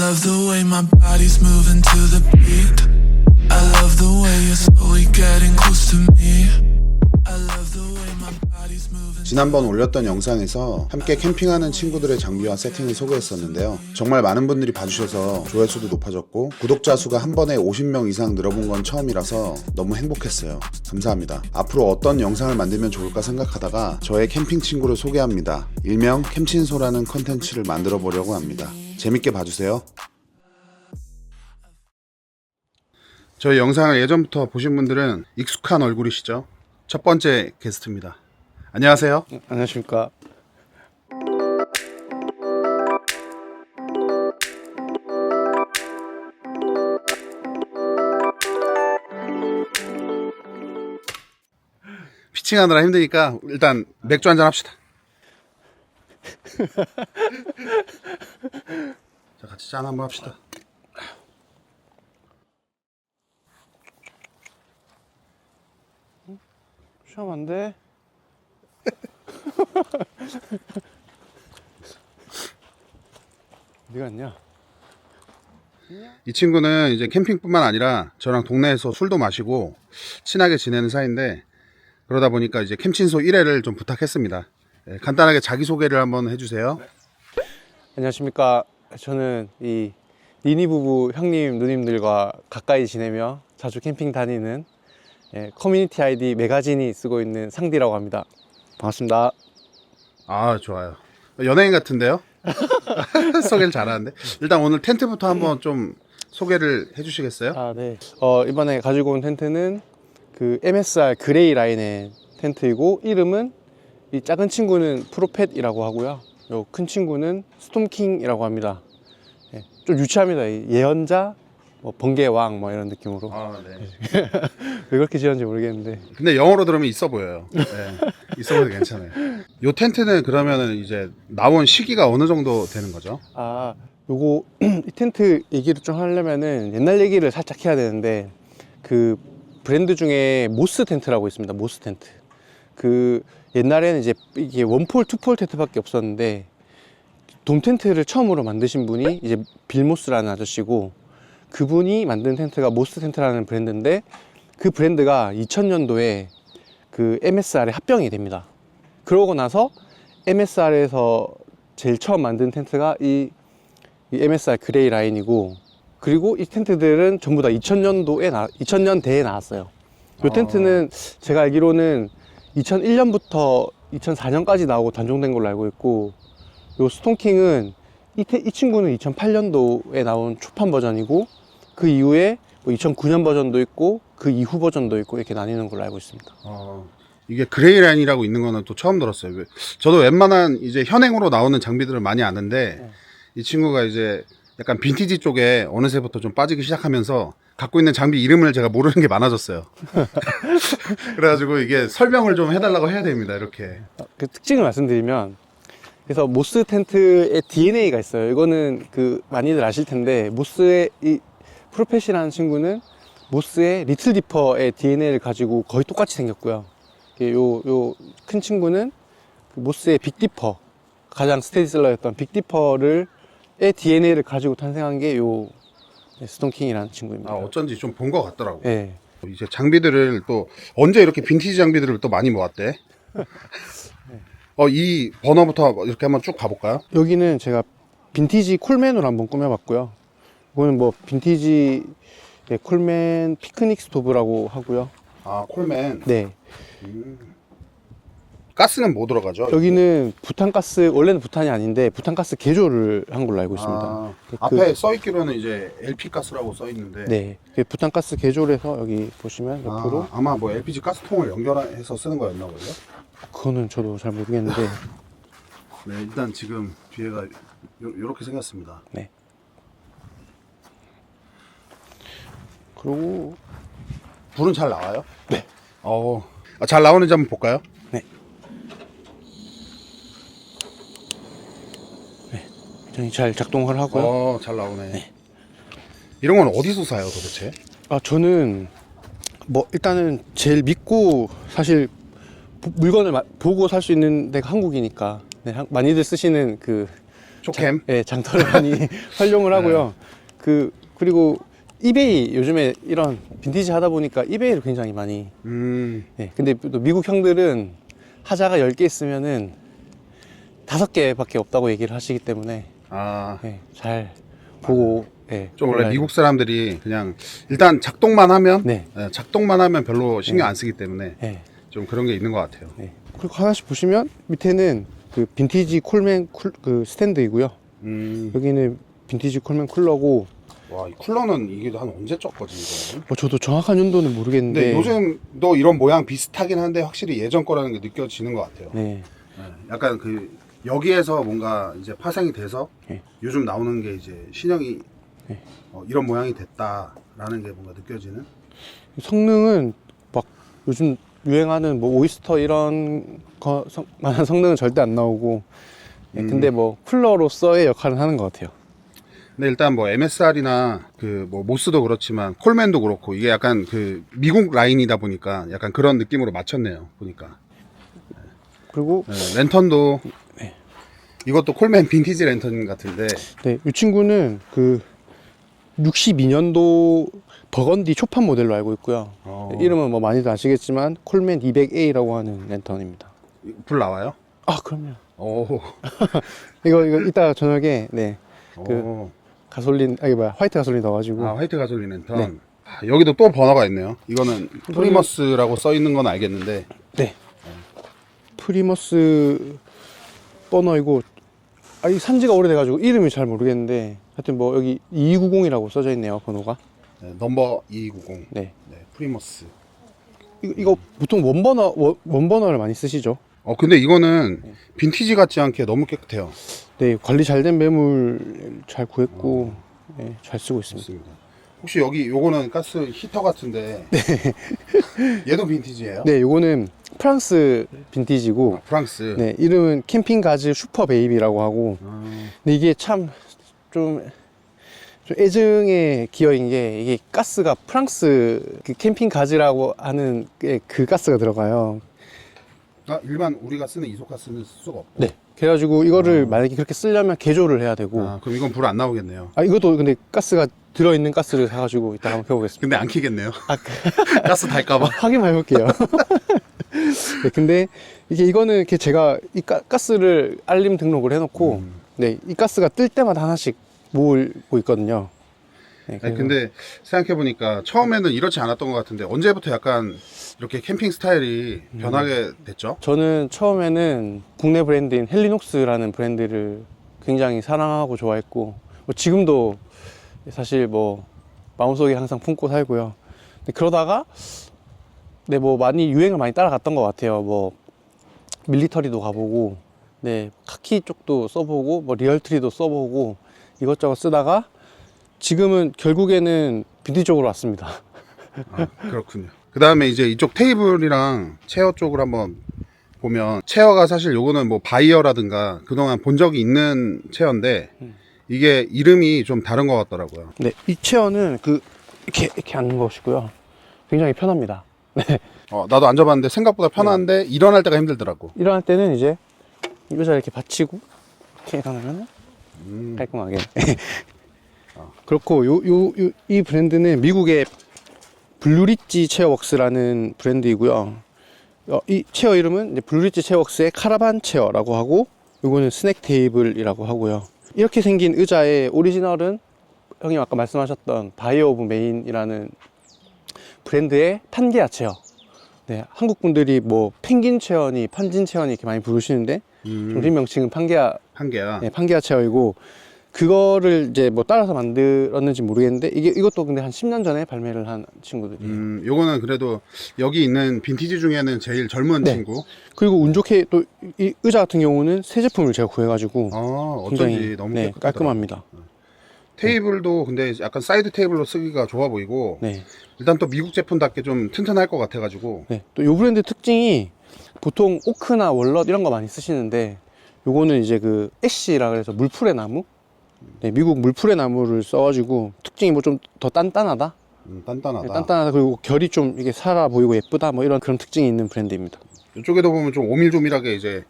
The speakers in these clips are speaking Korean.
love the way my body's moving to the beat. I love the way you're slowly getting close to me. I love the way my body's moving. 지난번 올렸던 영상에서 함께 캠핑하는 친구들의 장비와 세팅을 소개했었는데요. 정말 많은 분들이 봐주셔서 조회수도 높아졌고 구독자 수가 한 번에 50명 이상 늘어본 건 처음이라서 너무 행복했어요. 감사합니다. 앞으로 어떤 영상을 만들면 좋을까 생각하다가 저의 캠핑 친구를 소개합니다. 일명 캠친소라는 컨텐츠를 만들어 보려고 합니다. 재밌게 봐주세요. 저희 영상을 예전부터 보신 분들은 익숙한 얼굴이시죠? 첫 번째 게스트입니다. 안녕하세요. 안녕하십니까. 피칭하느라 힘드니까 일단 맥주 한잔 합시다. 자, 같이 짠 한번 합시다. 시원한데? 어디 갔냐? 이 친구는 이제 캠핑뿐만 아니라 저랑 동네에서 술도 마시고 친하게 지내는 사이인데 그러다 보니까 이제 캠친소 1회를 좀 부탁했습니다. 네, 간단하게 자기소개를 한번 해주세요. 안녕하십니까. 저는 이 니니 부부 형님 누님들과 가까이 지내며 자주 캠핑 다니는 커뮤니티 아이디 매가진이 쓰고 있는 상디라고 합니다. 반갑습니다. 아, 좋아요. 연예인 같은데요? 소개를 잘하는데. 일단 오늘 텐트부터 한번 좀 소개를 해주시겠어요? 아, 네. 이번에 가지고 온 텐트는 그 MSR 그레이 라인의 텐트이고, 이름은 이 작은 친구는 프로팻이라고 하고요. 요 큰 친구는 스톰킹이라고 합니다. 예, 좀 유치합니다. 이 예언자, 뭐 번개왕 뭐 이런 느낌으로. 아, 네. 왜 그렇게 지었는지 모르겠는데. 근데 영어로 들으면 있어 보여요. 네, 있어 보여도 괜찮아요. 요 텐트는 그러면은 이제 나온 시기가 어느 정도 되는 거죠? 아, 요거 이 텐트 얘기를 좀 하려면은 옛날 얘기를 살짝 해야 되는데, 그 브랜드 중에 모스 텐트라고 있습니다. 모스 텐트. 그 옛날에는 이제 이게 원폴, 투폴 텐트밖에 없었는데 돔 텐트를 처음으로 만드신 분이 이제 빌모스라는 아저씨고, 그분이 만든 텐트가 모스 텐트라는 브랜드인데, 그 브랜드가 2000년도에 그 MSR에 합병이 됩니다. 그러고 나서 MSR에서 제일 처음 만든 텐트가 이 MSR 그레이 라인이고, 그리고 이 텐트들은 전부 다 2000년대에 나왔어요. 이 텐트는 제가 알기로는 2001년부터 2004년까지 나오고 단종된 걸로 알고 있고, 요 스톤킹은 이 친구는 2008년도에 나온 초판 버전이고, 그 이후에 뭐 2009년 버전도 있고 그 이후 버전도 있고 이렇게 나뉘는 걸로 알고 있습니다. 이게 그레이 라인이라고 있는 거는 또 처음 들었어요. 저도 웬만한 이제 현행으로 나오는 장비들을 많이 아는데 이 친구가 이제 약간 빈티지 쪽에 어느새부터 좀 빠지기 시작하면서 갖고 있는 장비 이름을 제가 모르는 게 많아졌어요. 그래가지고 이게 설명을 좀 해달라고 해야 됩니다. 이렇게. 그 특징을 말씀드리면, 그래서 모스 텐트의 DNA가 있어요. 이거는 그 많이들 아실 텐데, 모스의 이 프로팻이라는 친구는 모스의 리틀 디퍼의 DNA를 가지고 거의 똑같이 생겼고요. 요 큰 친구는 그 모스의 빅 디퍼, 가장 스테디셀러였던 빅 디퍼의 DNA를 가지고 탄생한 게 요 스톤킹이라는 친구입니다. 아, 어쩐지 좀 본 것 같더라고. 네. 이제 장비들을 또 언제 이렇게 빈티지 장비들을 또 많이 모았대? 이 버너부터 이렇게 한번 쭉 가볼까요? 여기는 제가 빈티지 콜맨으로 한번 꾸며봤고요. 이거는 뭐 빈티지 콜맨 피크닉 스토브라고 하고요. 아, 콜맨. 네. 가스는 뭐 들어가죠? 여기는 부탄가스, 원래는 부탄이 아닌데 부탄가스 개조를 한 걸로 알고 있습니다. 앞에 써있기로는 이제 LP 가스라고 써있는데. 네. 부탄가스 개조를 해서 여기 보시면 옆으로. 아마 뭐 LPG 가스통을 연결해서 쓰는 거였나 보죠? 그거는 저도 잘 모르겠는데. 네, 일단 지금 뒤에가 요렇게 생겼습니다. 네. 그리고 불은 잘 나와요? 네. 잘 나오는지 한번 볼까요? 네. 네. 굉장히 잘 작동을 하고요. 잘 나오네. 네. 이런 건 어디서 사요, 도대체? 저는 뭐 일단은 제일 믿고 사실 물건을 보고 살 수 있는 데가 한국이니까, 네, 많이들 쓰시는 그 초캠. 네, 장터를 많이 활용을 하고요. 그리고 이베이 요즘에 이런 빈티지 하다 보니까 이베이를 굉장히 많이. 네, 근데 또 미국 형들은 하자가 10개 있으면은 5개밖에 없다고 얘기를 하시기 때문에 네, 잘 보고. 네, 좀 원래 골라야 미국 사람들이 그냥 일단 작동만 하면 네. 작동만 하면 별로 신경 안 쓰기 때문에 네. 좀 그런 게 있는 것 같아요. 네. 그리고 하나씩 보시면 밑에는 그 빈티지 콜맨 그 스탠드이고요. 여기는 빈티지 콜맨 쿨러고. 와, 이 쿨러는 이게 한 언제 쪘거지 이거? 저도 정확한 연도는 모르겠는데. 근데 요즘도 이런 모양 비슷하긴 한데 확실히 예전 거라는 게 느껴지는 것 같아요. 네. 약간 그 여기에서 뭔가 이제 파생이 돼서 네. 요즘 나오는 게 이제 신형이 네. 이런 모양이 됐다라는 게 뭔가 느껴지는. 성능은 막 요즘 유행하는 뭐 오이스터 이런 만한 성능은 절대 안 나오고. 네, 근데 뭐 쿨러로서의 역할은 하는 것 같아요. 근데 일단 뭐 MSR이나 그 뭐 모스도 그렇지만 콜맨도 그렇고 이게 약간 그 미국 라인이다 보니까 약간 그런 느낌으로 맞췄네요 보니까. 그리고 랜턴도 이것도 콜맨 빈티지 랜턴 같은데. 네, 이 친구는 그 62년도 버건디 초판 모델로 알고 있고요. 이름은 뭐 많이들 아시겠지만 콜맨 200A라고 하는 랜턴입니다. 불 나와요? 아, 그럼요. 오. 이거 이따 저녁에 오. 가솔린 화이트 가솔린 넣어가지고. 화이트 가솔린 랜턴. 네. 여기도 또 번호가 있네요. 이거는 프리머스라고 써 있는 건 알겠는데. 네. 프리머스 버너이고, 이 산지가 오래돼가지고 이름이 잘 모르겠는데, 하여튼 뭐 여기 2290이라고 써져 있네요, 번호가. 네, 넘버 2290. 네. 프리머스. 이거 보통 원버너를 많이 쓰시죠? 근데 이거는 빈티지 같지 않게 너무 깨끗해요. 네, 관리 잘 된 매물 잘 구했고, 네, 잘 쓰고 있습니다. 좋습니다. 혹시 여기 요거는 가스 히터 같은데. 얘도 빈티지예요? 네, 요거는 프랑스 빈티지고, 프랑스. 네, 이름은 캠핑 가즈 슈퍼 베이비라고 하고. 근데 이게 참 좀 애증의 기어인 게, 이게 가스가 프랑스 그 캠핑 가즈라고 하는 그 가스가 들어가요. 일반 우리가 쓰는 이소가스는 쓸 수가 없고. 네. 그래가지고 이거를 만약에 그렇게 쓰려면 개조를 해야 되고. 그럼 이건 불 안 나오겠네요. 이것도 근데 가스가 들어있는 가스를 사가지고 이따 한번 켜보겠습니다. 근데 안 키겠네요. 가스 달까봐. 확인만 해볼게요. 네, 근데 이거는 이렇게 제가 이 가스를 알림 등록을 해놓고, 네, 이 가스가 뜰 때마다 하나씩 모으고 있거든요. 네, 아니, 근데 생각해보니까 처음에는 이렇지 않았던 것 같은데 언제부터 약간 이렇게 캠핑 스타일이 변하게 됐죠? 저는 처음에는 국내 브랜드인 헬리녹스라는 브랜드를 굉장히 사랑하고 좋아했고, 뭐 지금도 사실 뭐 마음속에 항상 품고 살고요. 근데 그러다가 네, 뭐 많이 유행을 많이 따라갔던 것 같아요. 뭐 밀리터리도 가보고, 네, 카키 쪽도 써보고, 뭐 리얼트리도 써보고 이것저것 쓰다가 지금은 결국에는 빈티지 쪽으로 왔습니다. 그렇군요. 그 다음에 이제 이쪽 테이블이랑 체어 쪽을 한번 보면, 체어가 사실 요거는 뭐 바이어라든가 그동안 본 적이 있는 체어인데 이게 이름이 좀 다른 것 같더라고요. 네, 이 체어는 이렇게 앉는 것이고요. 굉장히 편합니다. 네. 나도 앉아봤는데 생각보다 편한데 일어날 때가 힘들더라고. 일어날 때는 이제 의자 이렇게 받치고 이렇게 일어나면 깔끔하게. 그렇고 이 브랜드는 미국의 블루리지 체어웍스라는 브랜드이고요. 이 체어 이름은 이제 블루리지 체어웍스의 카라반 체어라고 하고, 요거는 스낵 테이블이라고 하고요. 이렇게 생긴 의자의 오리지널은 형님 아까 말씀하셨던 바이어 오브 메인이라는 브랜드의 판게아 체어. 네, 한국 분들이 뭐 펭귄 체어니 판진 체어니 이렇게 많이 부르시는데 정식 명칭은 판게아. 판게아. 판게아 체어이고, 그거를 이제 뭐 따라서 만들었는지 모르겠는데 이것도 근데 한 10년 전에 발매를 한 친구들이에요. 요거는 그래도 여기 있는 빈티지 중에는 제일 젊은 네. 친구. 그리고 운 좋게 또 이 의자 같은 경우는 새 제품을 제가 구해가지고 어쩐지 굉장히 너무 깨끗하더라고요. 깔끔합니다. 테이블도 근데 약간 사이드 테이블로 쓰기가 좋아 보이고, 네. 일단 또 미국 제품답게 좀 튼튼할 것 같아가지고. 네. 또 이 브랜드 특징이 보통 오크나 월넛 이런 거 많이 쓰시는데, 요거는 이제 그 애쉬라 그래서 물풀의 나무. 네, 미국 물풀의 나무를 써가지고 특징이 뭐 좀 더 단단하다. 단단하다. 네, 단단하다. 그리고 결이 좀 이게 살아 보이고 예쁘다. 뭐 이런 그런 특징이 있는 브랜드입니다. 이쪽에도 보면 좀 오밀조밀하게 이제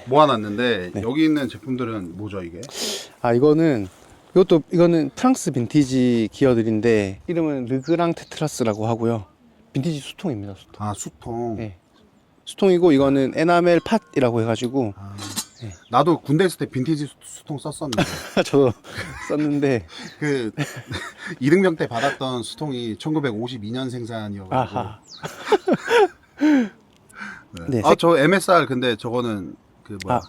모아놨는데 네. 여기 있는 제품들은 뭐죠 이게? 아, 이거는 프랑스 빈티지 기어들인데 이름은 르그랑 테트라스라고 하고요. 빈티지 수통입니다, 수통. 아 수통. 네. 수통이고 이거는 에나멜 팟이라고 해가지고 아, 네. 나도 군대 있을 때 빈티지 수통 썼었는데 저도 썼는데 그 이등병 때 받았던 수통이 1952년 생산이어가지고. 아하. 네, 아, 저 MSR 근데 저거는 그 뭐야?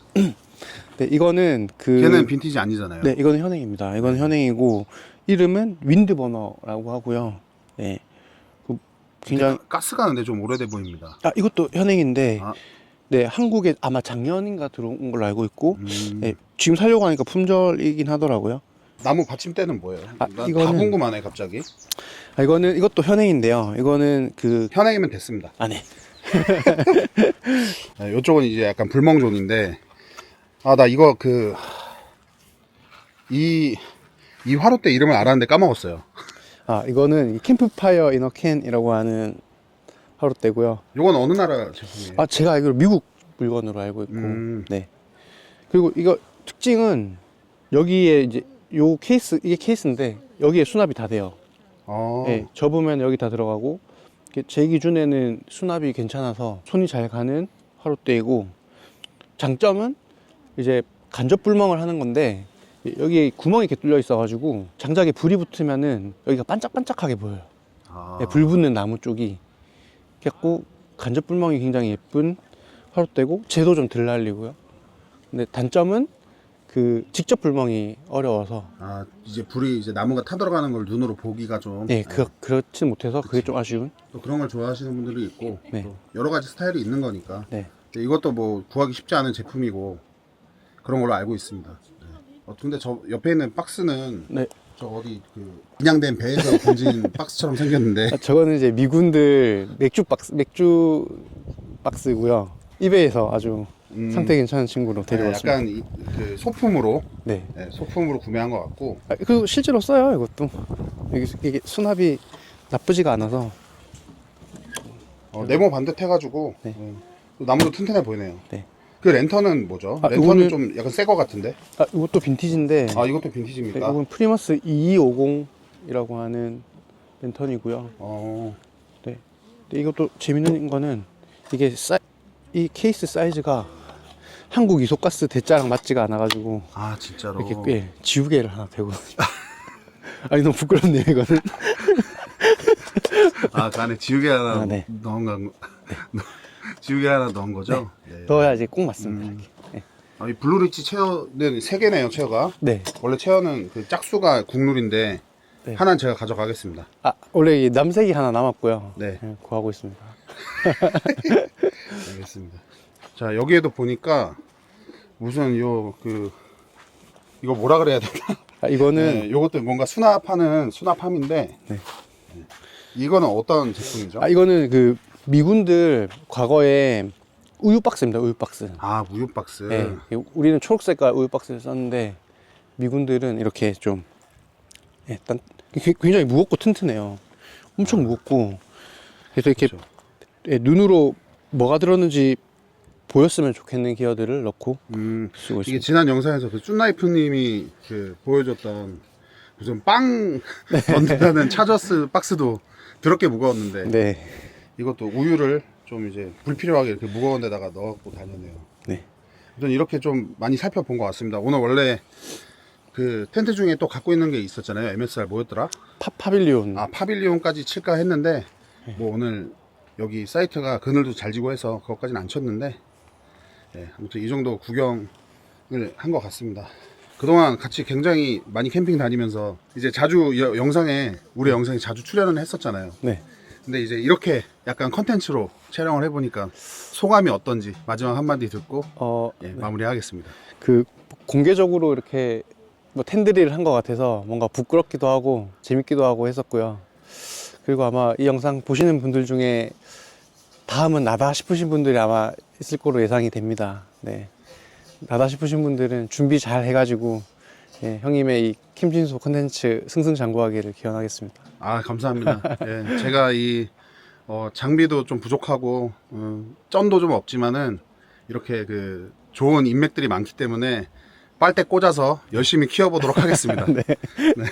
네, 이거는 걔는 빈티지 아니잖아요. 네, 이거는 현행입니다. 이건 현행이고 이름은 윈드버너라고 하고요. 네. 굉장히 가스가 근데 좀 오래돼 보입니다. 이것도 현행인데 아. 네, 한국에 아마 작년인가 들어온 걸로 알고 있고 네, 지금 살려고 하니까 품절이긴 하더라고요. 나무 받침대는 뭐예요? 난 다 이거는 궁금하네 갑자기. 이것도 현행인데요. 이거는 현행이면 됐습니다. 네. 네, 이쪽은 이제 약간 불멍종인데 나 이거 이 화롯대 이름을 알았는데 까먹었어요. 이거는 캠프파이어 이너 캔이라고 하는 화롯대고요. 이건 어느 나라 제품이에요? 제가 알기로 미국 물건으로 알고 있고 네. 그리고 이거 특징은 여기에 이제 이게 케이스인데 여기에 수납이 다 돼요. 네, 접으면 여기 다 들어가고 제 기준에는 수납이 괜찮아서 손이 잘 가는 화롯대이고 장점은 이제 간접 불멍을 하는 건데 여기 구멍이 이렇게 뚫려 있어 가지고 장작에 불이 붙으면은 여기가 반짝반짝하게 보여요. 네, 불 붙는 나무 쪽이 그래갖고 간접 불멍이 굉장히 예쁜 화롯대고 재도 좀 덜 날리고요. 근데 단점은 직접 불멍이 어려워서 이제 불이 이제 나무가 타들어가는 걸 눈으로 보기가 좀 그렇지 못해서 그게 좀 아쉬운. 또 그런 걸 좋아하시는 분들이 있고 네. 또 여러 가지 스타일이 있는 거니까. 네. 근데 이것도 뭐 구하기 쉽지 않은 제품이고 그런 걸로 알고 있습니다. 네. 근데 저 옆에 있는 박스는 네. 저 어디 분양된 배에서 던진 박스처럼 생겼는데 저거는 이제 미군들 맥주 박스고요. 이베이에서 아주 상태 괜찮은 친구로 데려왔습니다. 약간 소품으로 네. 소품으로 구매한 것 같고. 그리고 실제로 써요, 이것도. 이게 수납이 나쁘지가 않아서. 네모 반듯해가지고 네. 나무도 튼튼해 보이네요. 네. 그 랜턴은 뭐죠? 랜턴은 좀 약간 새 거 같은데? 이것도 빈티지인데. 이것도 빈티지입니까? 네, 이건 프리머스 2250이라고 하는 랜턴이고요. 네. 근데 이것도 재밌는 거는 이게 이 케이스 사이즈가 한국 이소가스 대짜랑 맞지가 않아가지고 진짜로 이렇게 꽤 지우개를 하나 대거든요. 너무 부끄럽네요 이거는. 그 안에 지우개 하나 네. 넣은 거 지우개 하나 넣은 거죠? 네. 넣어야지 꼭 맞습니다. 네. 이 블루리치 체어는 3개네요 체어가. 네. 원래 체어는 짝수가 국룰인데 네. 하나는 제가 가져가겠습니다. 원래 이 남색이 하나 남았고요. 네. 구하고 있습니다. 알겠습니다. 자 여기에도 보니까 무슨 이거 뭐라 그래야 되나? 이거는 요것도 뭔가 수납하는 수납함인데 네. 이거는 어떤 제품이죠? 이거는 미군들 과거에 우유 박스입니다. 우유 박스. 우유 박스. 네. 우리는 초록색깔 우유 박스를 썼는데 미군들은 이렇게 좀 굉장히 무겁고 튼튼해요. 엄청 무겁고 그래서 이렇게 그렇죠. 눈으로 뭐가 들었는지 보였으면 좋겠는 기어들을 넣고 쓰고 이게 있습니다. 지난 영상에서 쭈나이프님이 보여줬던 무슨 빵 던진다는 차저스 박스도 더럽게 무거웠는데 네. 이것도 우유를 좀 이제 불필요하게 이렇게 무거운 데다가 넣고 다녔네요. 네. 저는 이렇게 좀 많이 살펴본 것 같습니다. 오늘 원래 텐트 중에 또 갖고 있는 게 있었잖아요. MSR 뭐였더라? 파빌리온. 파빌리온까지 칠까 했는데 뭐 오늘 여기 사이트가 그늘도 잘 지고 해서 그것까지는 안 쳤는데 아무튼 이 정도 구경을 한 것 같습니다. 그동안 같이 굉장히 많이 캠핑 다니면서 이제 자주 우리 영상에 자주 출연을 했었잖아요. 네. 근데 이제 이렇게 약간 컨텐츠로 촬영을 해보니까 소감이 어떤지 마지막 한마디 듣고 네. 마무리하겠습니다. 공개적으로 이렇게 텐드리를 한 것 같아서 뭔가 부끄럽기도 하고 재밌기도 하고 했었고요. 그리고 아마 이 영상 보시는 분들 중에 다음은 나다 싶으신 분들이 아마 있을 거로 예상이 됩니다. 네. 나다 싶으신 분들은 준비 잘 해가지고 형님의 이 캠진소 컨텐츠 승승장구하기를 기원하겠습니다. 감사합니다. 제가 장비도 좀 부족하고 쩐도 좀 없지만은 이렇게 좋은 인맥들이 많기 때문에 빨대 꽂아서 열심히 키워보도록 하겠습니다. 네. 네.